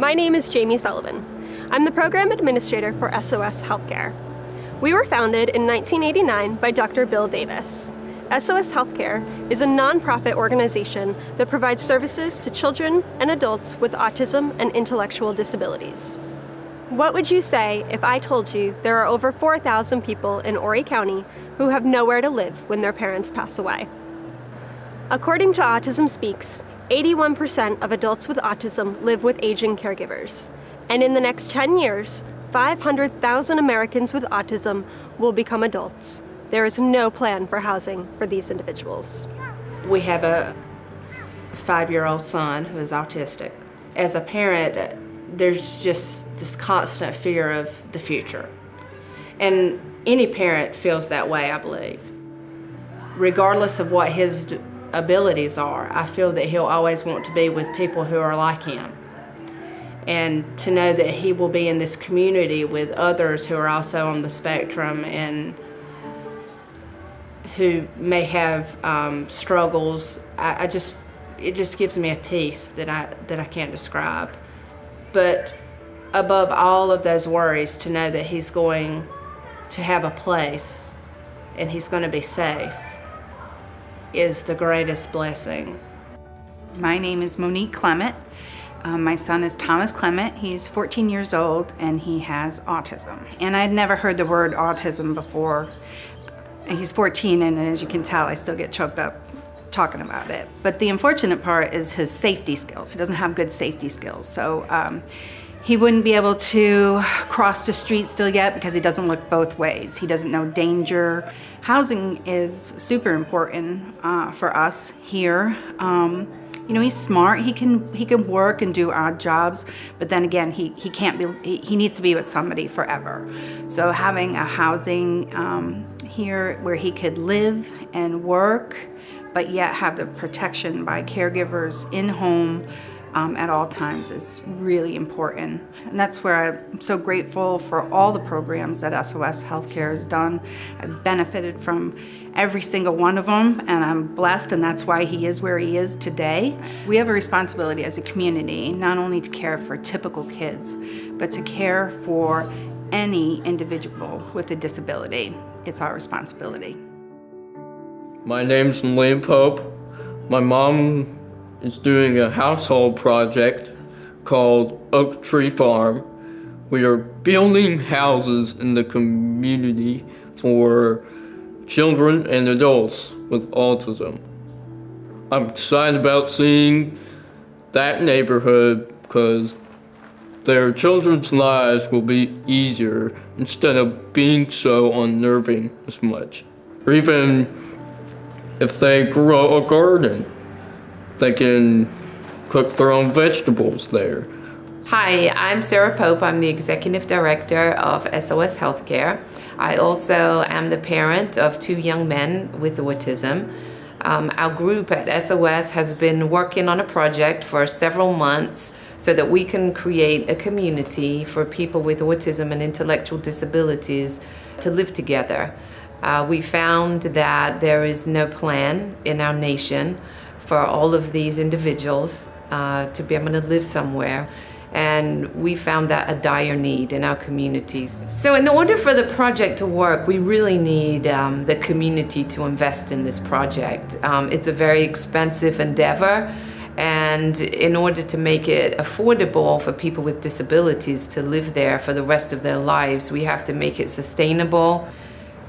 My name is Jamie Sullivan. I'm the Program Administrator for SOS Healthcare. We were founded in 1989 by Dr. Bill Davis. SOS Healthcare is a nonprofit organization that provides services to children and adults with autism and intellectual disabilities. What would you say if I told you there are over 4,000 people in Horry County who have nowhere to live when their parents pass away? According to Autism Speaks, 81% of adults with autism live with aging caregivers. And in the next 10 years, 500,000 Americans with autism will become adults. There is no plan for housing for these individuals. We have a 5-year-old son who is autistic. As a parent, there's just this constant fear of the future. And any parent feels that way, I believe. Regardless of what his abilities are, I feel that he'll always want to be with people who are like him. And to know that he will be in this community with others who are also on the spectrum and who may have struggles, it just gives me a peace that I can't describe. But above all of those worries, to know that he's going to have a place and he's going to be safe is the greatest blessing. My name is Monique Clement. My son is Thomas Clement. He's 14 years old and he has autism. And I'd never heard the word autism before. He's 14 and as you can tell, I still get choked up talking about it. But the unfortunate part is his safety skills. He doesn't have good safety skills. So he wouldn't be able to cross the street still yet because he doesn't look both ways. He doesn't know danger. Housing is super important for us here. You know, he's smart. He can work and do odd jobs, but then again, he can't be. He needs to be with somebody forever. So having a housing here where he could live and work, but yet have the protection by caregivers in home at all times is really important. And that's where I'm so grateful for all the programs that SOS Healthcare has done. I've benefited from every single one of them, and I'm blessed, and that's why he is where he is today. We have a responsibility as a community, not only to care for typical kids, but to care for any individual with a disability. It's our responsibility. My name's Liam Pope. My mom is doing a household project called Oak Tree Farm. We are building houses in the community for children and adults with autism. I'm excited about seeing that neighborhood because their children's lives will be easier instead of being so unnerving as much. Or even if they grow a garden, they can cook their own vegetables there. Hi, I'm Sarah Pope. I'm the Executive Director of SOS Healthcare. I also am the parent of 2 young men with autism. Our group at SOS has been working on a project for several months so that we can create a community for people with autism and intellectual disabilities to live together. We found that there is no plan in our nation for all of these individuals to be able to live somewhere. And we found that a dire need in our communities. So in order for the project to work, we really need the community to invest in this project. It's a very expensive endeavor, and in order to make it affordable for people with disabilities to live there for the rest of their lives, we have to make it sustainable.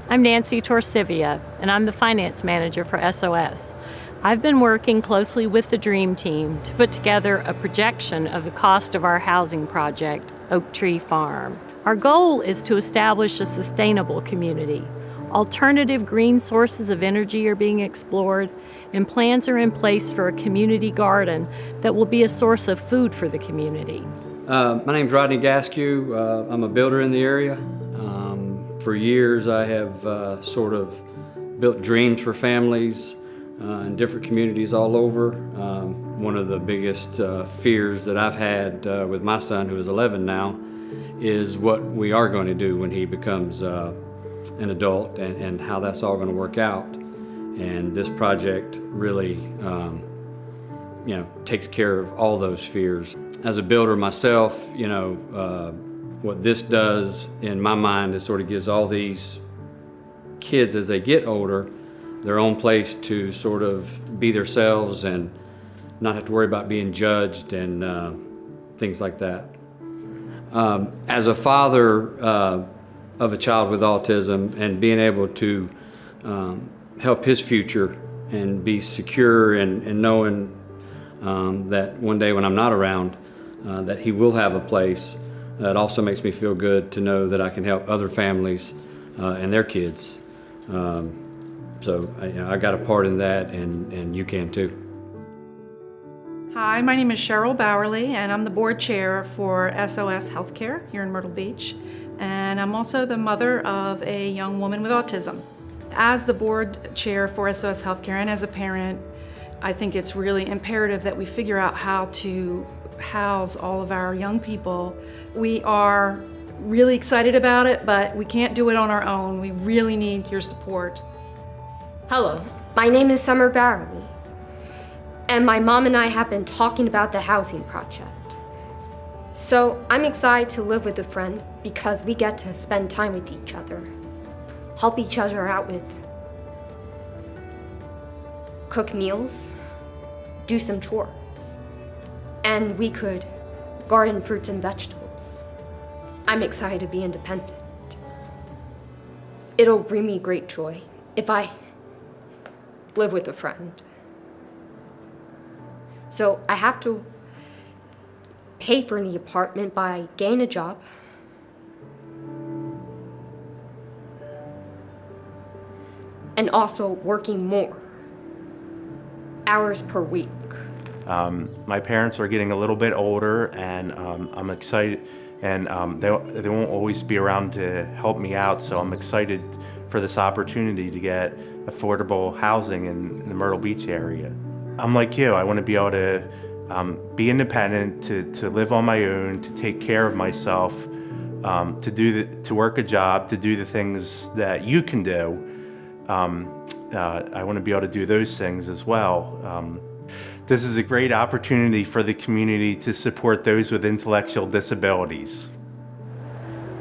I'm Nancy Torsivia, and I'm the finance manager for SOS. I've been working closely with the Dream Team to put together a projection of the cost of our housing project, Oak Tree Farm. Our goal is to establish a sustainable community. Alternative green sources of energy are being explored, and plans are in place for a community garden that will be a source of food for the community. My name's Rodney Gaskew. I'm a builder in the area. For years I have sort of built dreams for families in different communities all over. One of the biggest fears that I've had with my son, who is 11 now, is what we are going to do when he becomes an adult and how that's all going to work out. And this project really takes care of all those fears. as a builder myself, what this does in my mind is sort of gives all these kids, as they get older, their own place to sort of be themselves and not have to worry about being judged and things like that. As a father of a child with autism and being able to help his future and be secure and knowing that one day when I'm not around, that he will have a place, it also makes me feel good to know that I can help other families and their kids. So I got a part in that, and you can too. Hi, my name is Cheryl Bowerly, and I'm the board chair for SOS Healthcare here in Myrtle Beach. And I'm also the mother of a young woman with autism. As the board chair for SOS Healthcare and as a parent, I think it's really imperative that we figure out how to house all of our young people. We are really excited about it, but we can't do it on our own. We really need your support. Hello, my name is Summer Bowerly, and my mom and I have been talking about the housing project. So I'm excited to live with a friend because we get to spend time with each other, help each other out with cook meals, do some chores, and we could garden fruits and vegetables. I'm excited to be independent. It'll bring me great joy if I live with a friend. So I have to pay for the apartment by getting a job, and also working more hours per week. My parents are getting a little bit older, and I'm excited, and they won't always be around to help me out, so I'm excited for this opportunity to get affordable housing in the Myrtle Beach area. I'm like you, I want to be able to be independent, to live on my own, to take care of myself, to work a job, to do the things that you can do. I want to be able to do those things as well. This is a great opportunity for the community to support those with intellectual disabilities.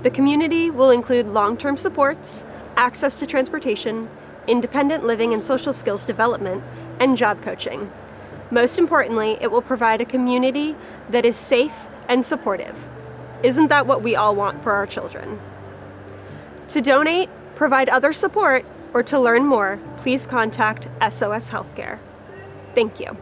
The community will include long-term supports, access to transportation, independent living and social skills development, and job coaching. Most importantly, it will provide a community that is safe and supportive. Isn't that what we all want for our children? To donate, provide other support, or to learn more, please contact SOS Healthcare. Thank you.